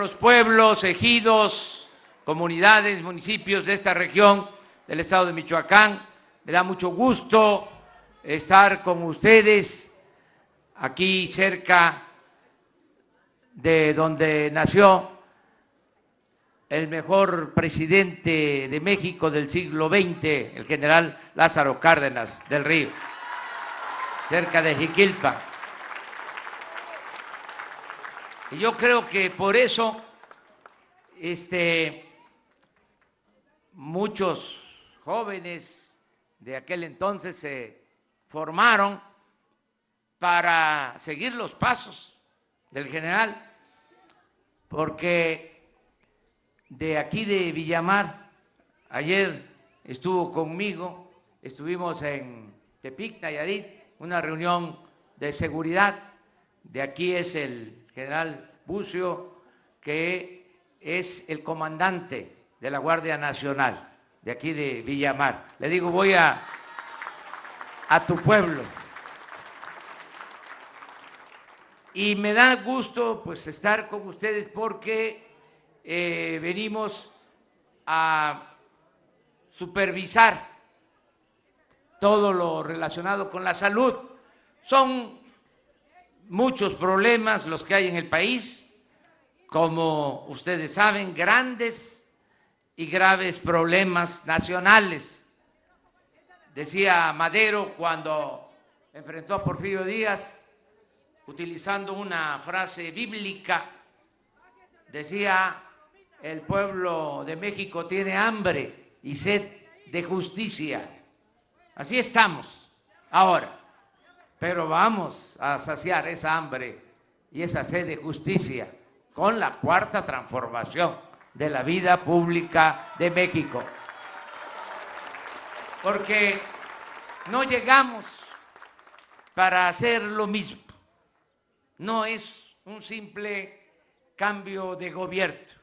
otros pueblos, ejidos, comunidades, municipios de esta región del estado de Michoacán. Me da mucho gusto estar con ustedes aquí cerca de donde nació el mejor presidente de México del siglo XX, el general Lázaro Cárdenas del Río, cerca de Jiquilpa. Y yo creo que por eso muchos jóvenes de aquel entonces se formaron para seguir los pasos del general, porque de aquí de Villamar, ayer estuvo conmigo, estuvimos en Tepic, Nayarit, una reunión de seguridad. De aquí es el general Bucio, que es el comandante de la Guardia Nacional, de aquí de Villamar. Le digo, voy a tu pueblo. Y me da gusto pues estar con ustedes porque venimos a supervisar todo lo relacionado con la salud. Son muchos problemas los que hay en el país, como ustedes saben, grandes y graves problemas nacionales. Decía Madero cuando enfrentó a Porfirio Díaz, utilizando una frase bíblica, decía: el pueblo de México tiene hambre y sed de justicia. Así estamos ahora, pero vamos a saciar esa hambre y esa sed de justicia con la cuarta transformación de la vida pública de México. Porque no llegamos para hacer lo mismo. No es un simple cambio de gobierno,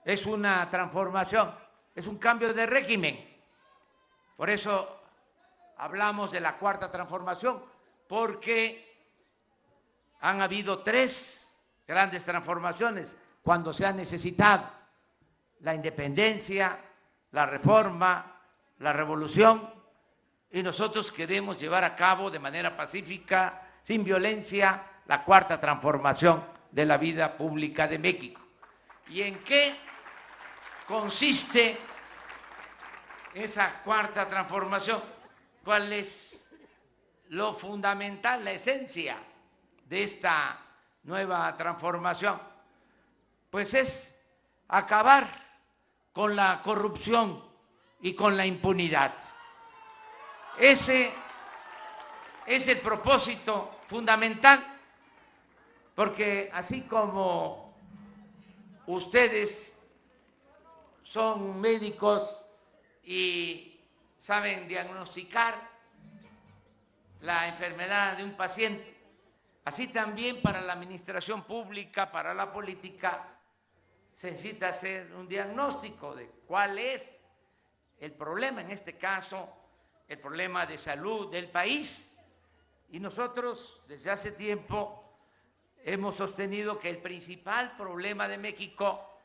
es una transformación, es un cambio de régimen. Por eso hablamos de la cuarta transformación, porque han habido 3 grandes transformaciones cuando se ha necesitado: la independencia, la reforma, la revolución, y nosotros queremos llevar a cabo de manera pacífica, sin violencia, la cuarta transformación de la vida pública de México. ¿Y en qué consiste esa cuarta transformación? ¿Cuál es lo fundamental, la esencia de esta nueva transformación? Pues es acabar con la corrupción y con la impunidad. Ese es el propósito fundamental, porque así como ustedes son médicos y saben diagnosticar la enfermedad de un paciente, así también para la administración pública, para la política, se necesita hacer un diagnóstico de cuál es el problema, en este caso, el problema de salud del país. Y nosotros, desde hace tiempo, hemos sostenido que el principal problema de México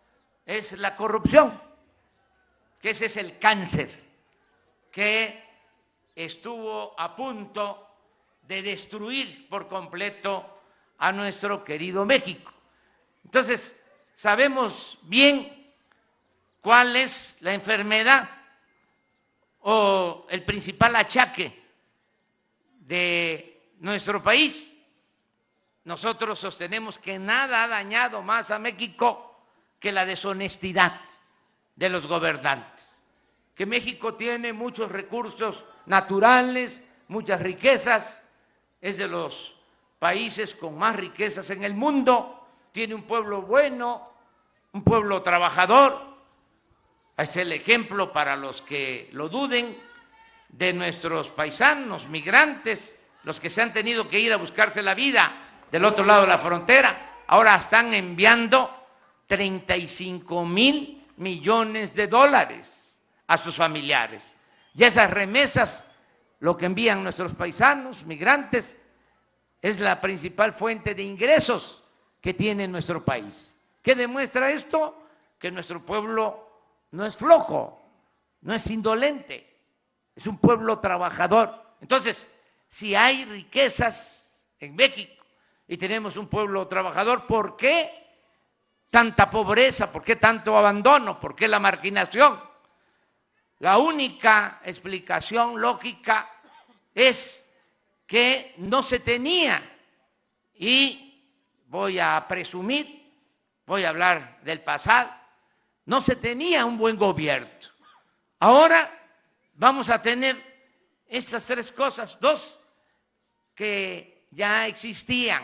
es la corrupción, que ese es el cáncer que estuvo a punto de destruir por completo a nuestro querido México. Entonces, sabemos bien cuál es la enfermedad o el principal achaque de nuestro país. Nosotros sostenemos que nada ha dañado más a México que la deshonestidad de los gobernantes, que México tiene muchos recursos naturales, muchas riquezas, es de los países con más riquezas en el mundo, tiene un pueblo bueno, un pueblo trabajador. Es el ejemplo para los que lo duden de nuestros paisanos migrantes, los que se han tenido que ir a buscarse la vida del otro lado de la frontera. Ahora están enviando 35,000 millones de dólares a sus familiares. Y esas remesas, lo que envían nuestros paisanos migrantes, es la principal fuente de ingresos que tiene nuestro país. ¿Qué demuestra esto? Que nuestro pueblo no es flojo, no es indolente, es un pueblo trabajador. Entonces, si hay riquezas en México y tenemos un pueblo trabajador, ¿por qué tanta pobreza? ¿Por qué tanto abandono? ¿Por qué la marginación? La única explicación lógica es que no se tenía, y voy a presumir, voy a hablar del pasado, no se tenía un buen gobierno. Ahora vamos a tener estas tres cosas, dos que ya existían,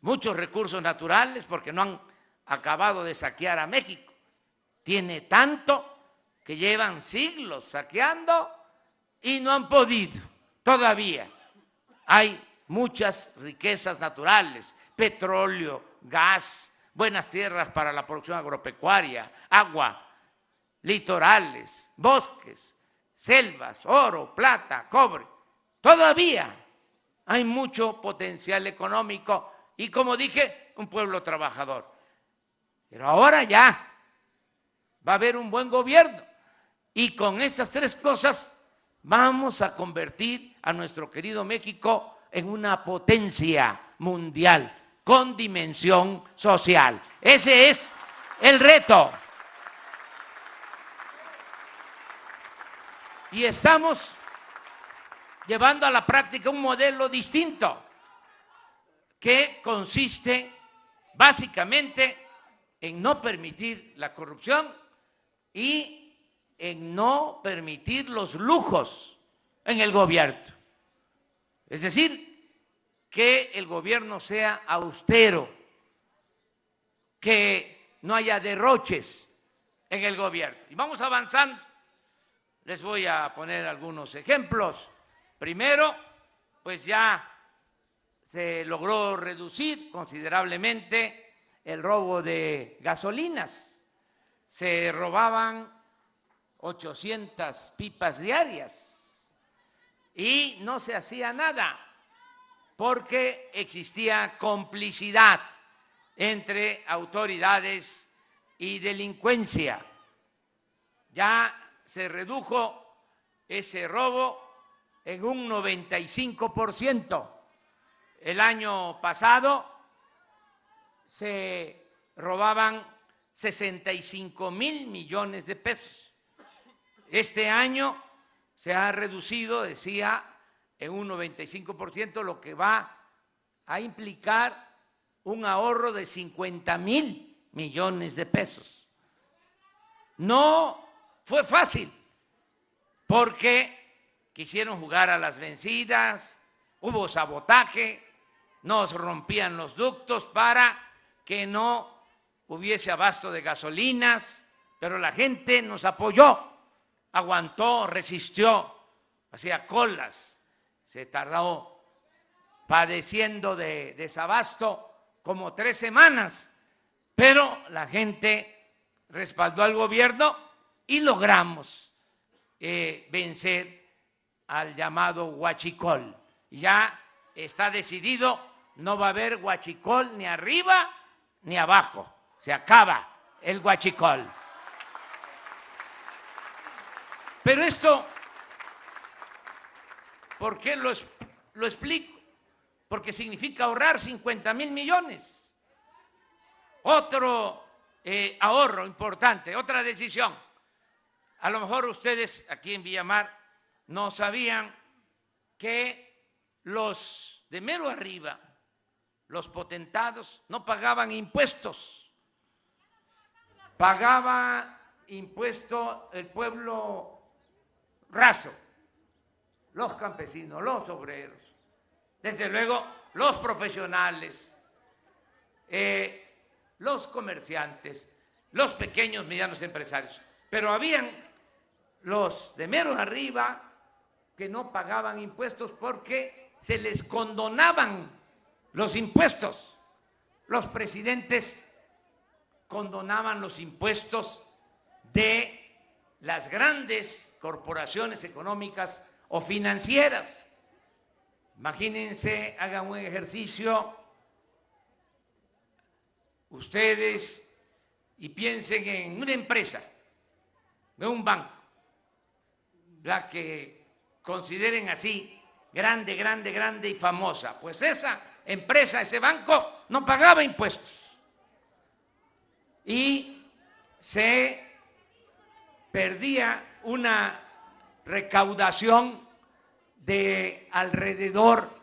muchos recursos naturales, porque no han acabado de saquear a México. Tiene tanto que llevan siglos saqueando y no han podido todavía. Hay muchas riquezas naturales, petróleo, gas, buenas tierras para la producción agropecuaria, agua, litorales, bosques, selvas, oro, plata, cobre. Todavía hay mucho potencial económico y, como dije, un pueblo trabajador. Pero ahora ya va a haber un buen gobierno y con esas tres cosas vamos a convertir a nuestro querido México en una potencia mundial con dimensión social. Ese es el reto. Y estamos llevando a la práctica un modelo distinto que consiste básicamente en no permitir la corrupción y en no permitir los lujos en el gobierno. Es decir, que el gobierno sea austero, que no haya derroches en el gobierno. Y vamos avanzando. Les voy a poner algunos ejemplos. Primero, pues ya se logró reducir considerablemente el robo de gasolinas. Se robaban 800 pipas diarias y no se hacía nada porque existía complicidad entre autoridades y delincuencia. Ya se redujo ese robo en un 95%. El año pasado se robaban 65,000 millones de pesos. Este año se ha reducido, decía, en un 95%, lo que va a implicar un ahorro de 50,000 millones de pesos. No fue fácil, porque quisieron jugar a las vencidas, hubo sabotaje, nos rompían los ductos para que no hubiese abasto de gasolinas, pero la gente nos apoyó, aguantó, resistió, hacía colas, se tardó padeciendo de desabasto como 3 semanas, pero la gente respaldó al gobierno y logramos vencer al llamado huachicol. Ya está decidido, no va a haber huachicol ni arriba ni abajo, se acaba el huachicol. Pero esto, ¿por qué lo explico? Porque significa ahorrar 50,000 millones. Otro ahorro importante, otra decisión. A lo mejor ustedes aquí en Villamar no sabían que los de mero arriba, los potentados, no pagaban impuestos. Pagaba impuesto el pueblo raso, los campesinos, los obreros, desde luego los profesionales, los comerciantes, los pequeños, medianos empresarios. Pero habían los de mero arriba que no pagaban impuestos porque se les condonaban los impuestos. Los presidentes condonaban los impuestos de las grandes corporaciones económicas o financieras. Imagínense, hagan un ejercicio, ustedes y piensen en una empresa, en un banco, la que consideren así grande, grande, grande y famosa. Pues esa empresa, ese banco, no pagaba impuestos y se perdía una recaudación de alrededor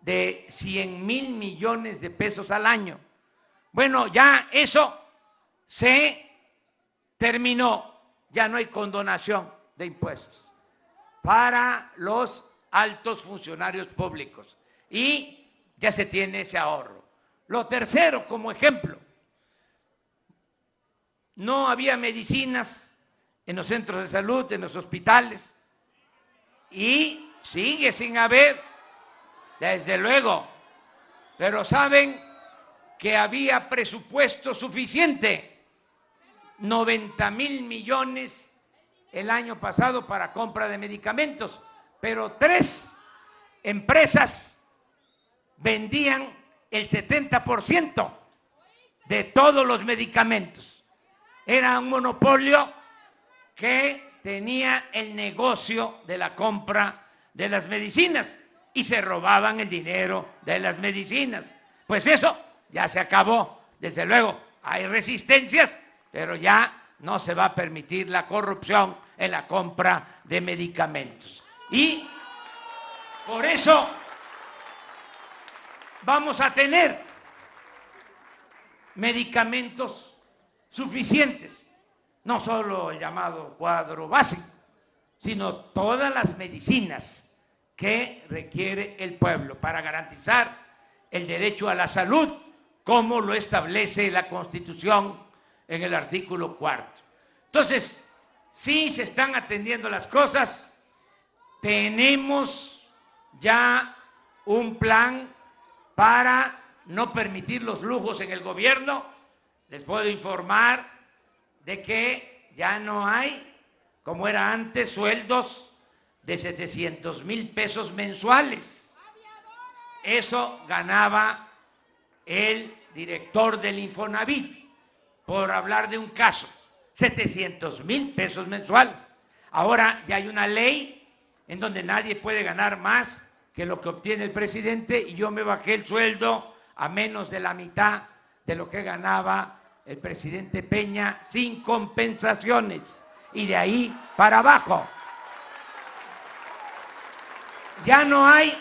de 100,000 millones de pesos al año. Bueno, ya eso se terminó, ya no hay condonación de impuestos para los altos funcionarios públicos y ya se tiene ese ahorro. Lo tercero, como ejemplo, no había medicinas en los centros de salud, en los hospitales, y sigue sin haber, desde luego, pero saben que había presupuesto suficiente, 90,000 millones el año pasado para compra de medicamentos, pero 3 empresas vendían el 70% de todos los medicamentos. Era un monopolio que tenía el negocio de la compra de las medicinas y se robaban el dinero de las medicinas. Pues eso ya se acabó. Desde luego hay resistencias, pero ya no se va a permitir la corrupción en la compra de medicamentos. Y por eso vamos a tener medicamentos suficientes, no solo el llamado cuadro básico, sino todas las medicinas que requiere el pueblo para garantizar el derecho a la salud, como lo establece la Constitución en el artículo 4. Entonces, sí se están atendiendo las cosas, tenemos ya un plan para no permitir los lujos en el gobierno. Les puedo informar de que ya no hay, como era antes, sueldos de 700,000 pesos mensuales. Eso ganaba el director del Infonavit, por hablar de un caso, 700,000 pesos mensuales. Ahora ya hay una ley en donde nadie puede ganar más que lo que obtiene el presidente, y yo me bajé el sueldo a menos de la mitad de lo que ganaba el presidente Peña, sin compensaciones, y de ahí para abajo. Ya no hay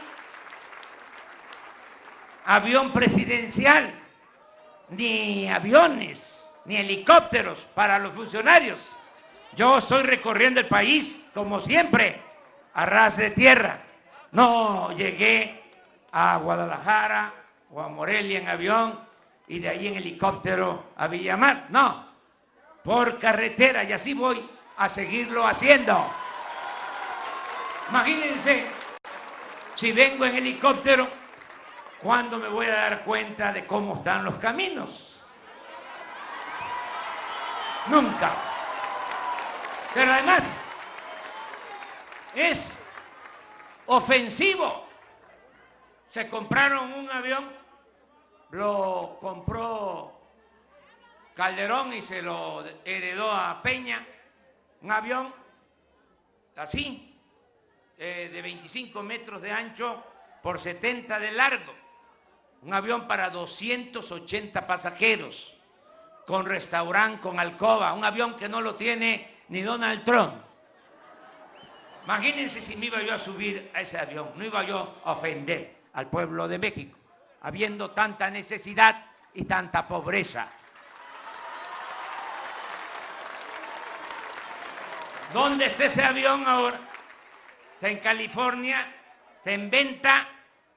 avión presidencial, ni aviones, ni helicópteros para los funcionarios. Yo estoy recorriendo el país, como siempre, a ras de tierra. No llegué a Guadalajara o a Morelia en avión y de ahí en helicóptero a Villamar. No, por carretera, y así voy a seguirlo haciendo. Imagínense, si vengo en helicóptero, ¿cuándo me voy a dar cuenta de cómo están los caminos? Nunca. Pero además es ofensivo. Se compraron un avión, lo compró Calderón y se lo heredó a Peña, un avión así, de 25 metros de ancho por 70 de largo, un avión para 280 pasajeros, con restaurante, con alcoba, un avión que no lo tiene ni Donald Trump. Imagínense si me iba yo a subir a ese avión, no iba yo a ofender al pueblo de México, habiendo tanta necesidad y tanta pobreza. ¿Dónde está ese avión ahora? Está en California, está en venta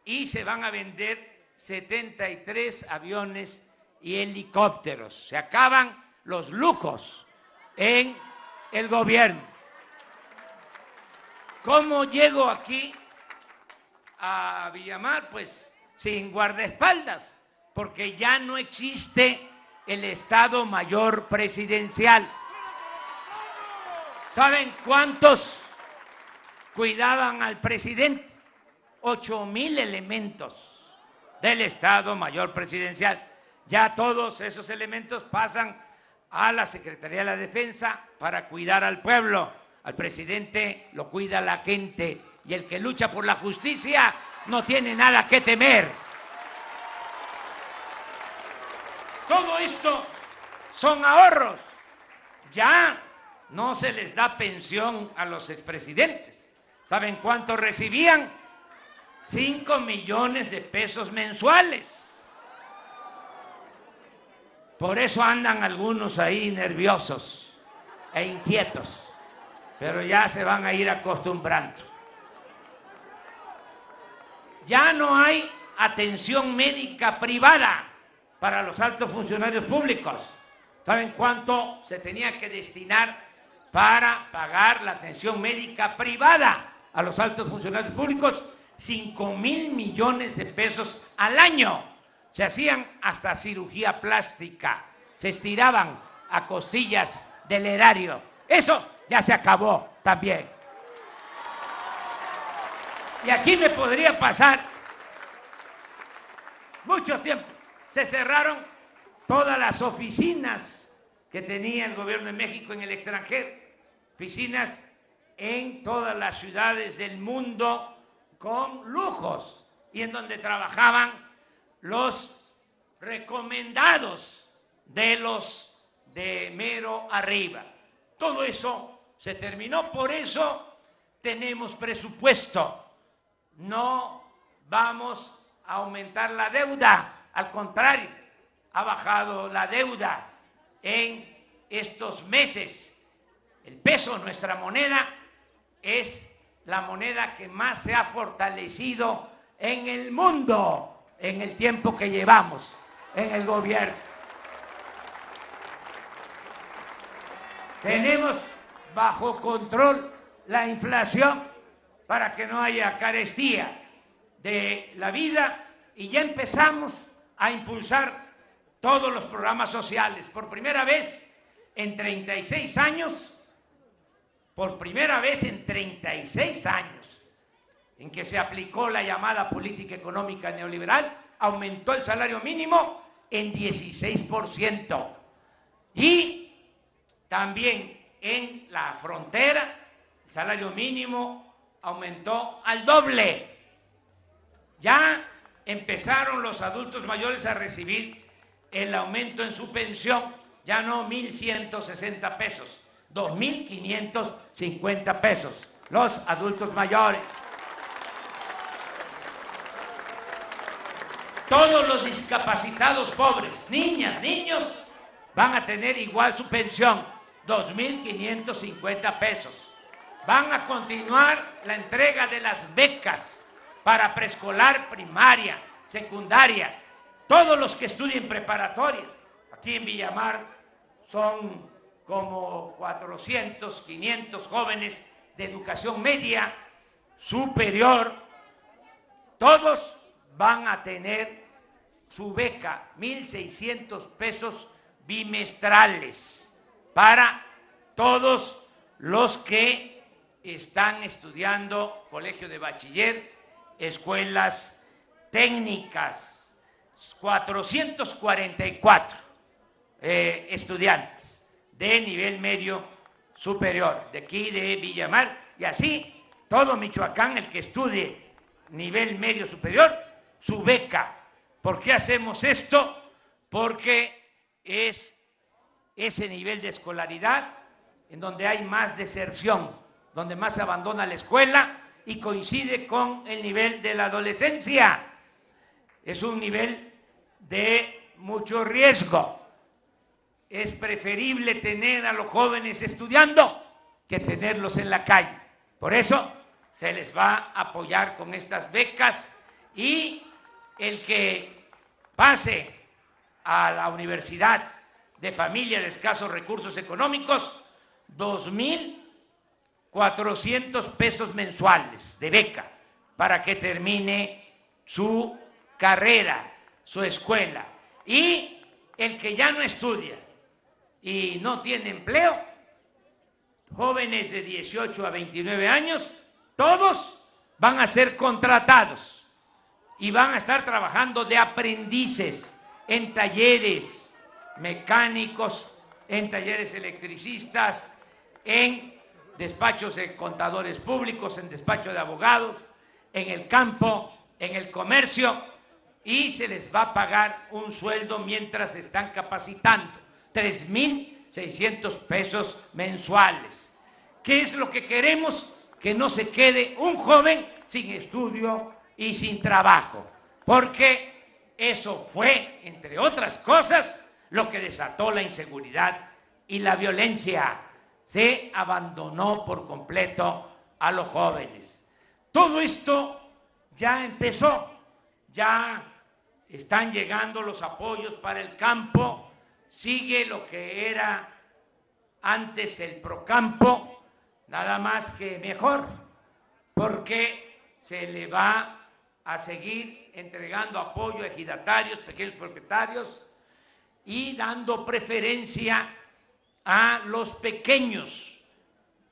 y se van a vender 73 aviones y helicópteros. Se acaban los lujos en el gobierno. ¿Cómo llego aquí a Villamar? Pues sin guardaespaldas, porque ya no existe el Estado Mayor Presidencial. ¿Saben cuántos cuidaban al presidente? 8,000 elementos del Estado Mayor Presidencial. Ya todos esos elementos pasan a la Secretaría de la Defensa para cuidar al pueblo. Al presidente lo cuida la gente y el que lucha por la justicia no tiene nada que temer. Todo esto son ahorros. Ya no se les da pensión a los expresidentes. ¿Saben cuánto recibían? 5 millones de pesos mensuales. Por eso andan algunos ahí nerviosos e inquietos, pero ya se van a ir acostumbrando. Ya no hay atención médica privada para los altos funcionarios públicos. ¿Saben cuánto se tenía que destinar para pagar la atención médica privada a los altos funcionarios públicos? 5,000 millones de pesos al año. Se hacían hasta cirugía plástica, se estiraban a costillas del erario. Eso ya se acabó también. Y aquí me podría pasar mucho tiempo. Se cerraron todas las oficinas que tenía el gobierno de México en el extranjero, oficinas en todas las ciudades del mundo con lujos y en donde trabajaban los recomendados de los de mero arriba. Todo eso se terminó, por eso tenemos presupuesto. No vamos a aumentar la deuda, al contrario, ha bajado la deuda en estos meses. El peso, nuestra moneda, es la moneda que más se ha fortalecido en el mundo en el tiempo que llevamos en el gobierno. Tenemos bajo control la inflación para que no haya carestía de la vida y ya empezamos a impulsar todos los programas sociales. Por primera vez en 36 años, en que se aplicó la llamada política económica neoliberal, aumentó el salario mínimo en 16%. Y también en la frontera, el salario mínimo aumentó al doble. Ya empezaron los adultos mayores a recibir el aumento en su pensión, ya no 1,160 pesos, 2,550 pesos, los adultos mayores. Todos los discapacitados pobres, niñas, niños, van a tener igual su pensión, 2,550 pesos. Van a continuar la entrega de las becas para preescolar, primaria, secundaria, todos los que estudien preparatoria. Aquí en Villamar son como 400, 500 jóvenes de educación media superior. Todos van a tener su beca, 1,600 pesos bimestrales para todos los que están estudiando colegio de bachiller, escuelas técnicas. 444 estudiantes de nivel medio superior, de aquí de Villamar, y así todo Michoacán, el que estudie nivel medio superior, su beca. ¿Por qué hacemos esto? Porque es ese nivel de escolaridad en donde hay más deserción, donde más se abandona la escuela y coincide con el nivel de la adolescencia. Es un nivel de mucho riesgo. Es preferible tener a los jóvenes estudiando que tenerlos en la calle. Por eso se les va a apoyar con estas becas y el que pase a la universidad de familia de escasos recursos económicos, 2,400 pesos mensuales de beca para que termine su carrera, su escuela. Y el que ya no estudia y no tiene empleo, jóvenes de 18 a 29 años, todos van a ser contratados y van a estar trabajando de aprendices en talleres mecánicos, en talleres electricistas, en despachos de contadores públicos, en despacho de abogados, en el campo, en el comercio, y se les va a pagar un sueldo mientras se están capacitando, 3,600 pesos mensuales. ¿Qué es lo que queremos? Que no se quede un joven sin estudio y sin trabajo, porque eso fue, entre otras cosas, lo que desató la inseguridad y la violencia. Se abandonó por completo a los jóvenes. Todo esto ya empezó, ya están llegando los apoyos para el campo, sigue lo que era antes el Procampo, nada más que mejor, porque se le va a seguir entregando apoyo a ejidatarios, pequeños propietarios, y dando preferencia a los pequeños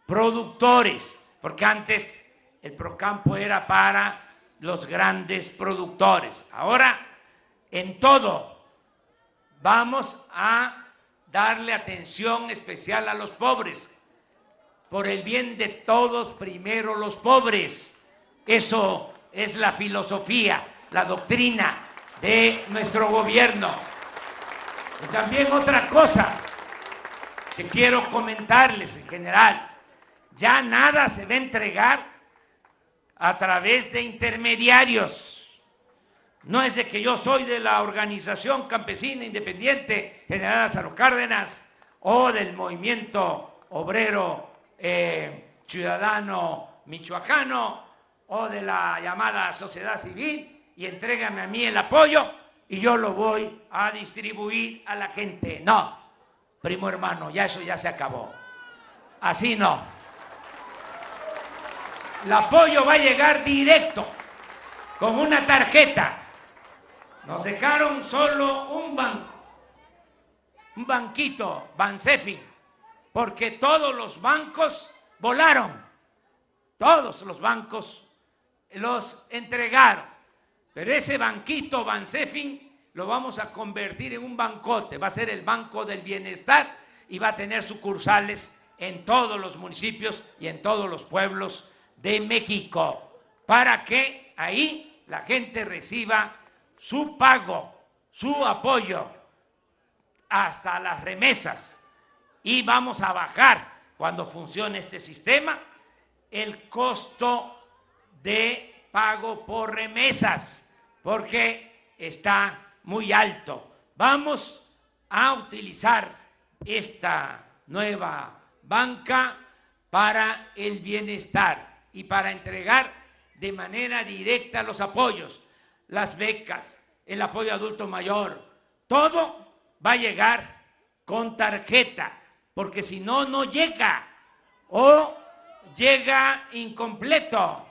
productores, porque antes el Procampo era para los grandes productores. Ahora, en todo, vamos a darle atención especial a los pobres. Por el bien de todos, primero los pobres. Eso es la filosofía, la doctrina de nuestro gobierno. Y también otra cosa que quiero comentarles en general, ya nada se va a entregar a través de intermediarios. No es de que yo soy de la Organización Campesina Independiente General Lázaro Cárdenas o del Movimiento Obrero Ciudadano Michoacano o de la llamada sociedad civil y entrégame a mí el apoyo y yo lo voy a distribuir a la gente. No, primo hermano, ya eso ya se acabó. Así no. El apoyo va a llegar directo, con una tarjeta. Nos dejaron solo un banco, un banquito, Bansefin, porque todos los bancos volaron, todos los bancos los entregaron. Pero ese banquito, Bansefin, lo vamos a convertir en un bancote, va a ser el Banco del Bienestar y va a tener sucursales en todos los municipios y en todos los pueblos de México, para que ahí la gente reciba su pago, su apoyo, hasta las remesas. Y vamos a bajar, cuando funcione este sistema, el costo de pago por remesas, porque está muy alto. Vamos a utilizar esta nueva banca para el bienestar y para entregar de manera directa los apoyos, las becas, el apoyo adulto mayor, todo va a llegar con tarjeta, porque si no, no llega, o llega incompleto,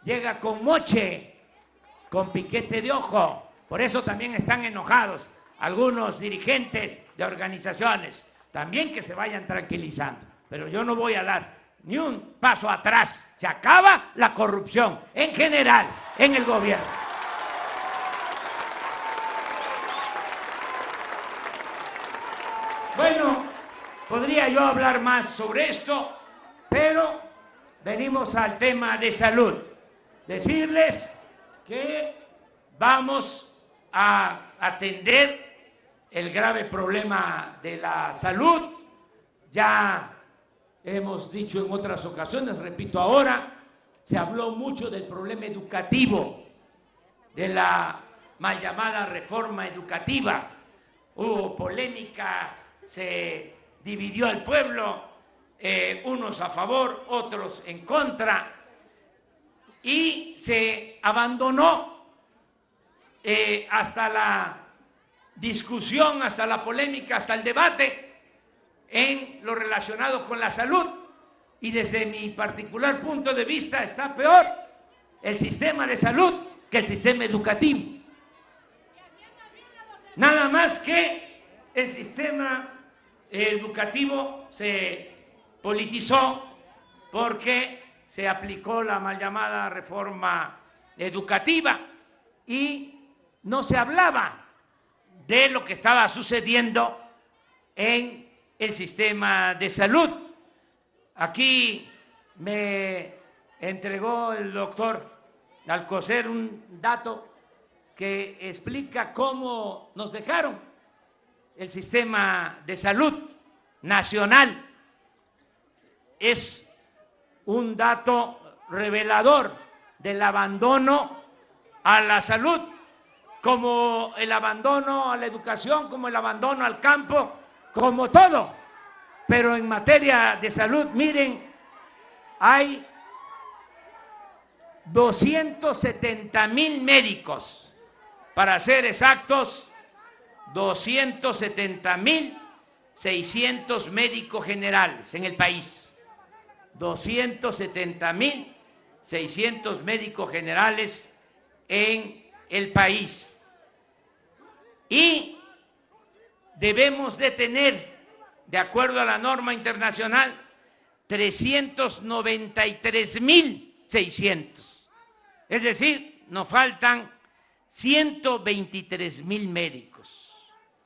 llega con moche, con piquete de ojo. Por eso también están enojados algunos dirigentes de organizaciones, también que se vayan tranquilizando, pero yo no voy a dar ni un paso atrás. Se acaba la corrupción en general en el gobierno. Bueno, podría yo hablar más sobre esto, pero venimos al tema de salud. Decirles que vamos a atender el grave problema de la salud. Ya hemos dicho en otras ocasiones, repito ahora, se habló mucho del problema educativo, de la mal llamada reforma educativa. Hubo polémica, se dividió al pueblo, unos a favor, otros en contra, y se abandonó hasta la discusión, hasta la polémica, hasta el debate en lo relacionado con la salud. Y desde mi particular punto de vista está peor el sistema de salud que el sistema educativo. Nada más que el sistema educativo se politizó porque se aplicó la mal llamada reforma educativa y no se hablaba de lo que estaba sucediendo en el sistema de salud. Aquí me entregó el doctor Alcocer un dato que explica cómo nos dejaron el sistema de salud nacional. Es un dato revelador del abandono a la salud, como el abandono a la educación, como el abandono al campo, como todo. Pero en materia de salud, miren, hay 270,000 médicos, para ser exactos, 270,600 médicos generales en el país. 270,600 médicos generales en el país. Y debemos de tener, de acuerdo a la norma internacional, 393,600. Es decir, nos faltan 123,000 médicos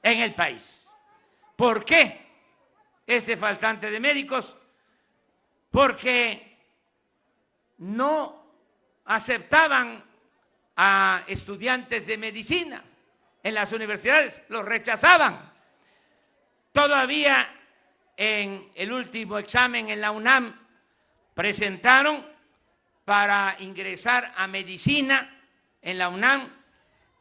en el país. ¿Por qué este faltante de médicos? Porque no aceptaban a estudiantes de medicina en las universidades, los rechazaban. Todavía en el último examen en la UNAM presentaron para ingresar a medicina en la UNAM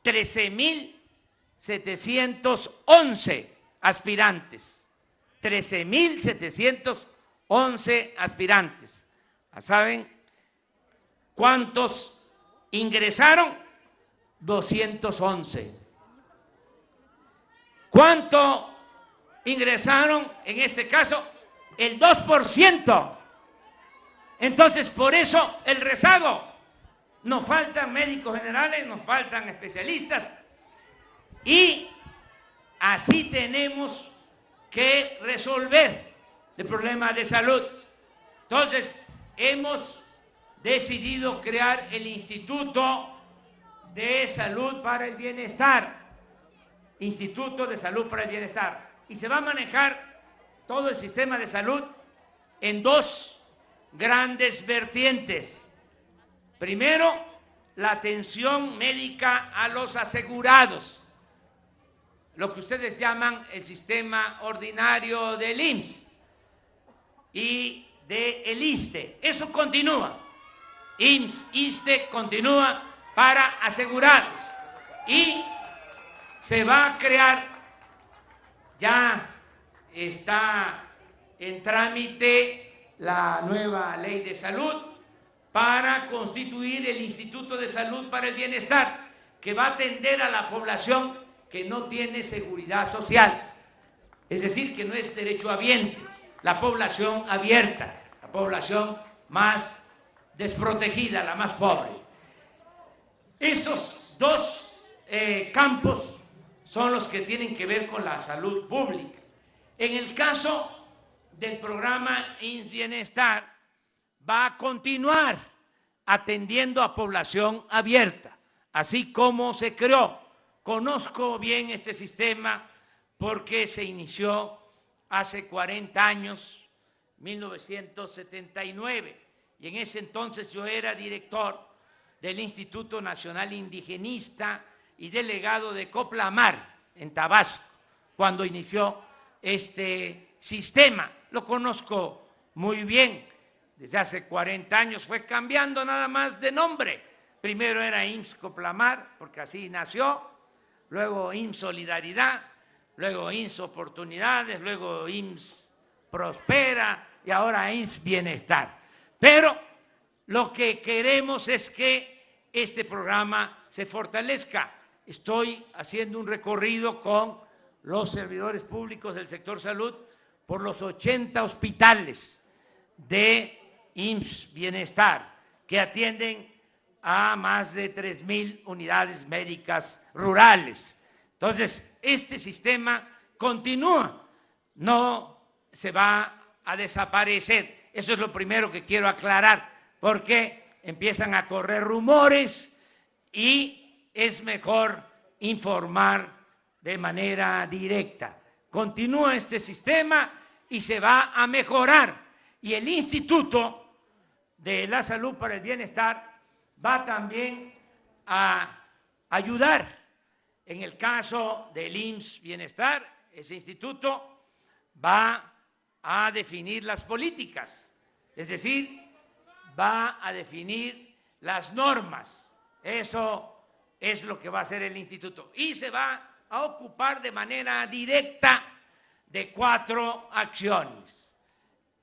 13,711 aspirantes. 13,711 aspirantes. ¿Saben cuántos ingresaron? 211. ¿Cuánto ingresaron en este caso? El 2%. Entonces, por eso el rezago. Nos faltan médicos generales, nos faltan especialistas y así tenemos que resolver el problema de salud. Entonces, hemos decidido crear el Instituto de Salud para el Bienestar. Instituto de Salud para el Bienestar. Y se va a manejar todo el sistema de salud en dos grandes vertientes. Primero, la atención médica a los asegurados, lo que ustedes llaman el sistema ordinario del IMSS y del ISSSTE. Eso continúa. IMSS, ISSSTE continúa para asegurados. Y se va a crear, ya está en trámite la nueva ley de salud para constituir el Instituto de Salud para el Bienestar, que va a atender a la población que no tiene seguridad social, es decir, que no es derechohabiente, la población abierta, la población más desprotegida, la más pobre. Esos dos campos son los que tienen que ver con la salud pública. En el caso del programa IMSS Bienestar, va a continuar atendiendo a población abierta, así como se creó. Conozco bien este sistema porque se inició hace 40 años, 1979, y en ese entonces yo era director del Instituto Nacional Indigenista y delegado de Coplamar, en Tabasco, cuando inició este sistema. Lo conozco muy bien. Desde hace 40 años fue cambiando nada más de nombre. Primero era IMSS Coplamar, porque así nació, luego IMSS Solidaridad, luego IMSS Oportunidades, luego IMSS Prospera y ahora IMSS Bienestar. Pero lo que queremos es que este programa se fortalezca. Estoy haciendo un recorrido con los servidores públicos del sector salud por los 80 hospitales de IMSS Bienestar, que atienden a más de 3,000 unidades médicas rurales. Entonces, este sistema continúa, no se va a desaparecer. Eso es lo primero que quiero aclarar, porque empiezan a correr rumores y es mejor informar de manera directa. Continúa este sistema y se va a mejorar. Y el Instituto de la Salud para el Bienestar va también a ayudar. En el caso del IMSS Bienestar, ese instituto va a definir las políticas, es decir, va a definir las normas. Eso es lo que va a hacer el instituto. Y se va a ocupar de manera directa de 4 acciones.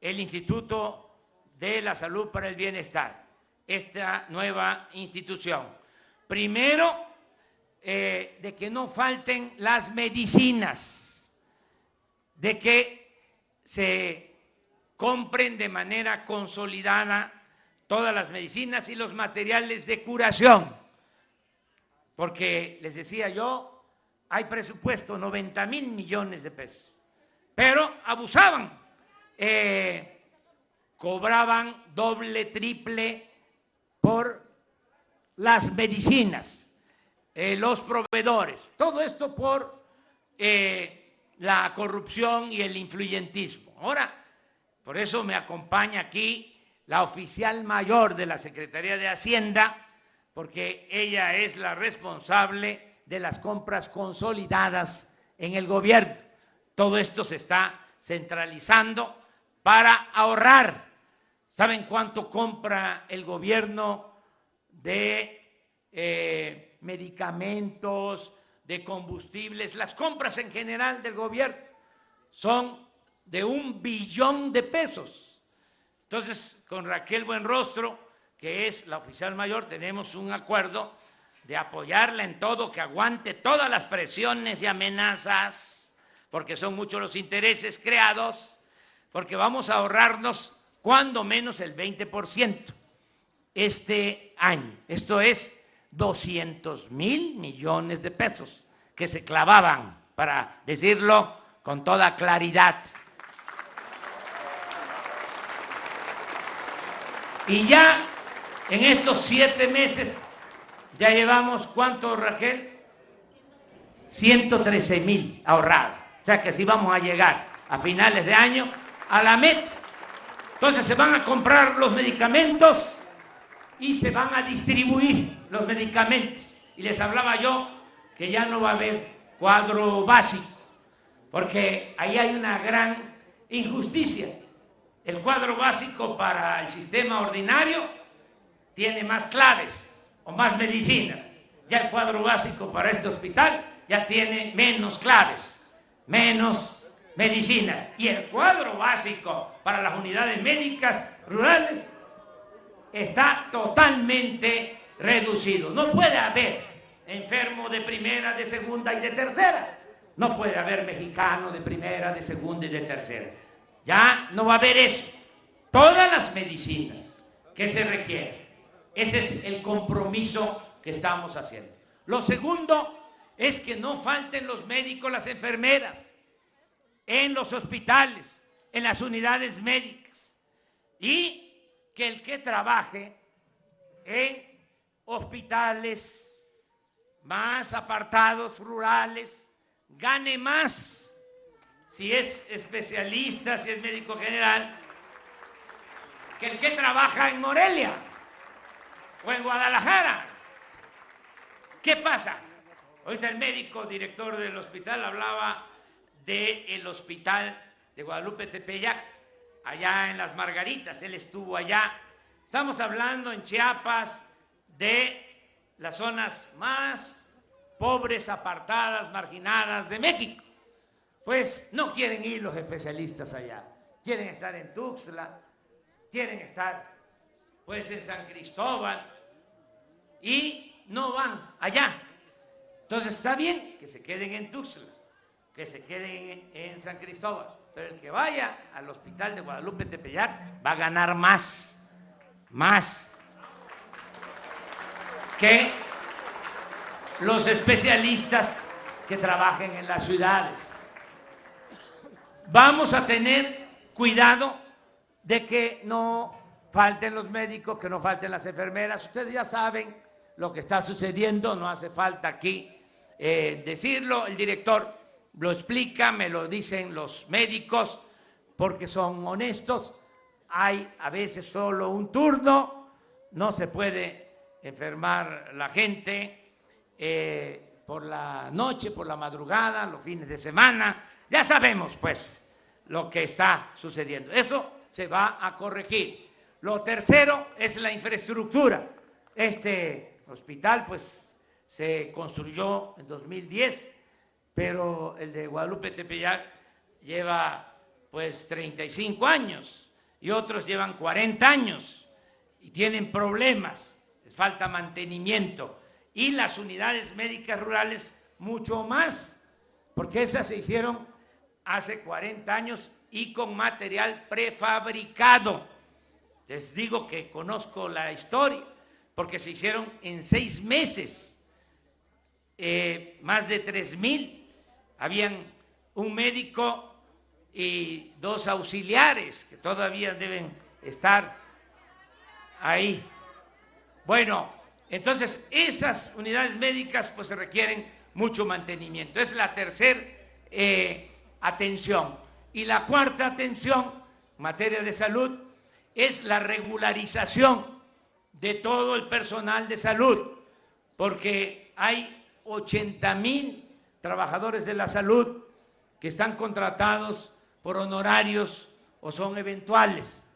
El Instituto de la Salud para el Bienestar, esta nueva institución. Primero, de que no falten las medicinas, de que se compren de manera consolidada todas las medicinas y los materiales de curación, porque les decía yo, hay presupuesto 90,000 millones de pesos, pero abusaban, cobraban doble, triple por las medicinas, los proveedores, todo esto por la corrupción y el influyentismo. Ahora, por eso me acompaña aquí la oficial mayor de la Secretaría de Hacienda, porque ella es la responsable de las compras consolidadas en el gobierno. Todo esto se está centralizando para ahorrar. ¿Saben cuánto compra el gobierno de medicamentos, de combustibles? Las compras en general del gobierno son de 1 billón de pesos. Entonces, con Raquel Buenrostro, que es la oficial mayor, tenemos un acuerdo de apoyarla en todo, que aguante todas las presiones y amenazas, porque son muchos los intereses creados, porque vamos a ahorrarnos cuando menos el 20% este año. Esto es 200,000 millones de pesos que se clavaban, para decirlo con toda claridad. Y ya en estos 7 meses ya llevamos, ¿cuánto, Raquel? 113,000 ahorrados. O sea que sí vamos a llegar a finales de año a la meta. Entonces se van a comprar los medicamentos y se van a distribuir los medicamentos. Y les hablaba yo que ya no va a haber cuadro básico, porque ahí hay una gran injusticia. El cuadro básico para el sistema ordinario tiene más claves o más medicinas. Ya el cuadro básico para este hospital ya tiene menos claves, menos medicinas. Y el cuadro básico para las unidades médicas rurales está totalmente reducido. No puede haber enfermo de primera, de segunda y de tercera. No puede haber mexicano de primera, de segunda y de tercera. Ya no va a haber eso. Todas las medicinas que se requieren. Ese es el compromiso que estamos haciendo. Lo segundo es que no falten los médicos, las enfermeras en los hospitales, en las unidades médicas, y que el que trabaje en hospitales más apartados, rurales, gane más. Si es especialista, si es médico general, que el que trabaja en Morelia o en Guadalajara. ¿Qué pasa? Ahorita el médico director del hospital hablaba del hospital de Guadalupe Tepeyac, allá en Las Margaritas. Él estuvo allá. Estamos hablando en Chiapas de las zonas más pobres, apartadas, marginadas de México. Pues no quieren ir los especialistas allá, quieren estar en Tuxtla, quieren estar pues en San Cristóbal y no van allá. Entonces está bien que se queden en Tuxtla, que se queden en San Cristóbal, pero el que vaya al hospital de Guadalupe Tepeyac va a ganar más que los especialistas que trabajen en las ciudades. Vamos a tener cuidado de que no falten los médicos, que no falten las enfermeras. Ustedes ya saben lo que está sucediendo, no hace falta aquí decirlo, el director lo explica, me lo dicen los médicos, porque son honestos. Hay a veces solo un turno, no se puede enfermar la gente por la noche, por la madrugada, los fines de semana. Ya sabemos pues lo que está sucediendo. Eso se va a corregir. Lo tercero es la infraestructura. Este hospital pues se construyó en 2010, pero el de Guadalupe Tepeyac lleva pues 35 años y otros llevan 40 años y tienen problemas, les falta mantenimiento, y las unidades médicas rurales mucho más, porque esas se hicieron hace 40 años y con material prefabricado. Les digo que conozco la historia porque se hicieron en 6 meses, más de 3,000, habían un médico y 2 auxiliares que todavía deben estar ahí. Bueno, entonces esas unidades médicas pues se requieren mucho mantenimiento. Es la tercera atención. Y la cuarta atención en materia de salud es la regularización de todo el personal de salud, porque hay 80,000 trabajadores de la salud que están contratados por honorarios o son eventuales.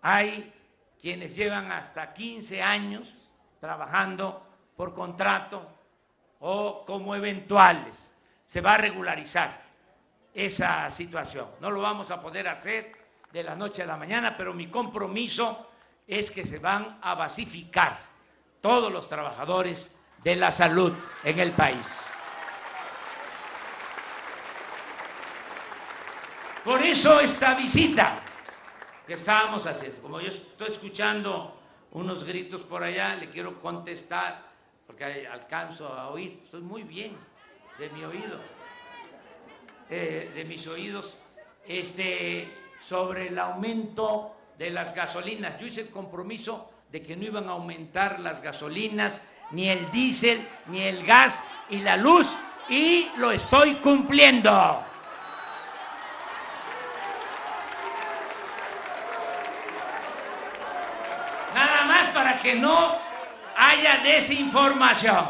Hay quienes llevan hasta 15 años trabajando por contrato o como eventuales. Se va a regularizar esa situación. No lo vamos a poder hacer de la noche a la mañana, pero mi compromiso es que se van a basificar todos los trabajadores de la salud en el país. Por eso esta visita que estábamos haciendo, como yo estoy escuchando unos gritos por allá, le quiero contestar, porque alcanzo a oír, estoy muy bien de mi oído, de mis oídos, sobre el aumento de las gasolinas. Yo hice el compromiso de que no iban a aumentar las gasolinas, ni el diésel, ni el gas y la luz, y lo estoy cumpliendo. Nada más para que no haya desinformación.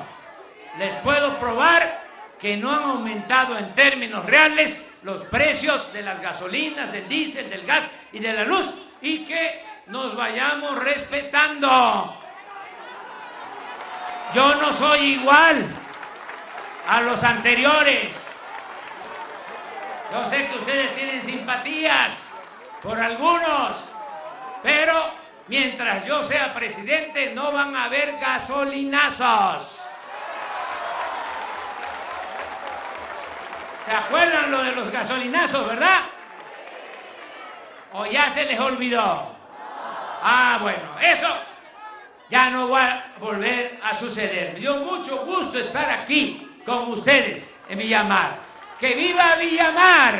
Les puedo probar que no han aumentado en términos reales los precios de las gasolinas, del diésel, del gas y de la luz, y que nos vayamos respetando. Yo no soy igual a los anteriores. Yo sé que ustedes tienen simpatías por algunos, pero mientras yo sea presidente no van a haber gasolinazos. ¿Se acuerdan lo de los gasolinazos, verdad? ¿O ya se les olvidó? Ah, bueno, eso ya no va a volver a suceder. Me dio mucho gusto estar aquí con ustedes en Villamar. ¡Que viva Villamar!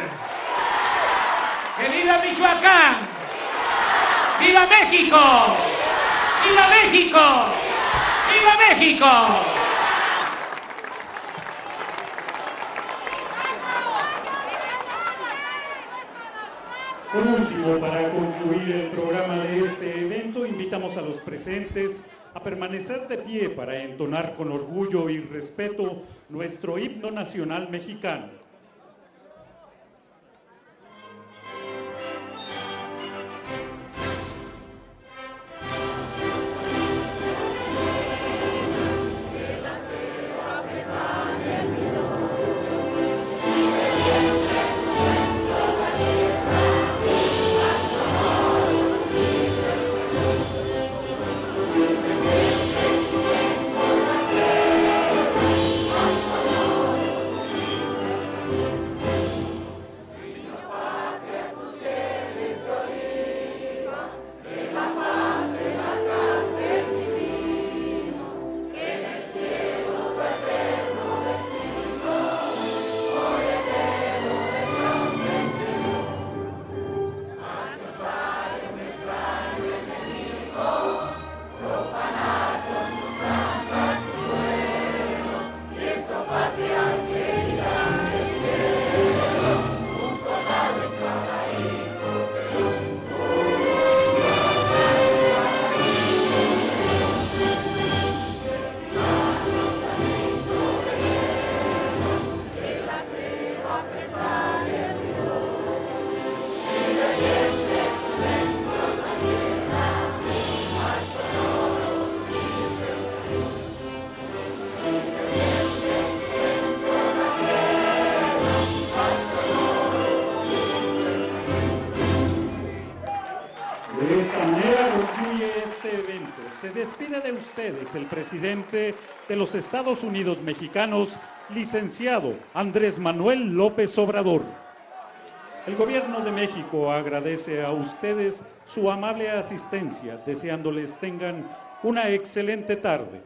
¡Que viva Michoacán! ¡Viva México! ¡Viva México! ¡Viva México! Por último, para concluir el programa de este evento, invitamos a los presentes a permanecer de pie para entonar con orgullo y respeto nuestro himno nacional mexicano. ustedes el presidente de los Estados Unidos mexicanos, licenciado Andrés Manuel López Obrador. El Gobierno de México agradece a ustedes su amable asistencia, deseándoles tengan una excelente tarde.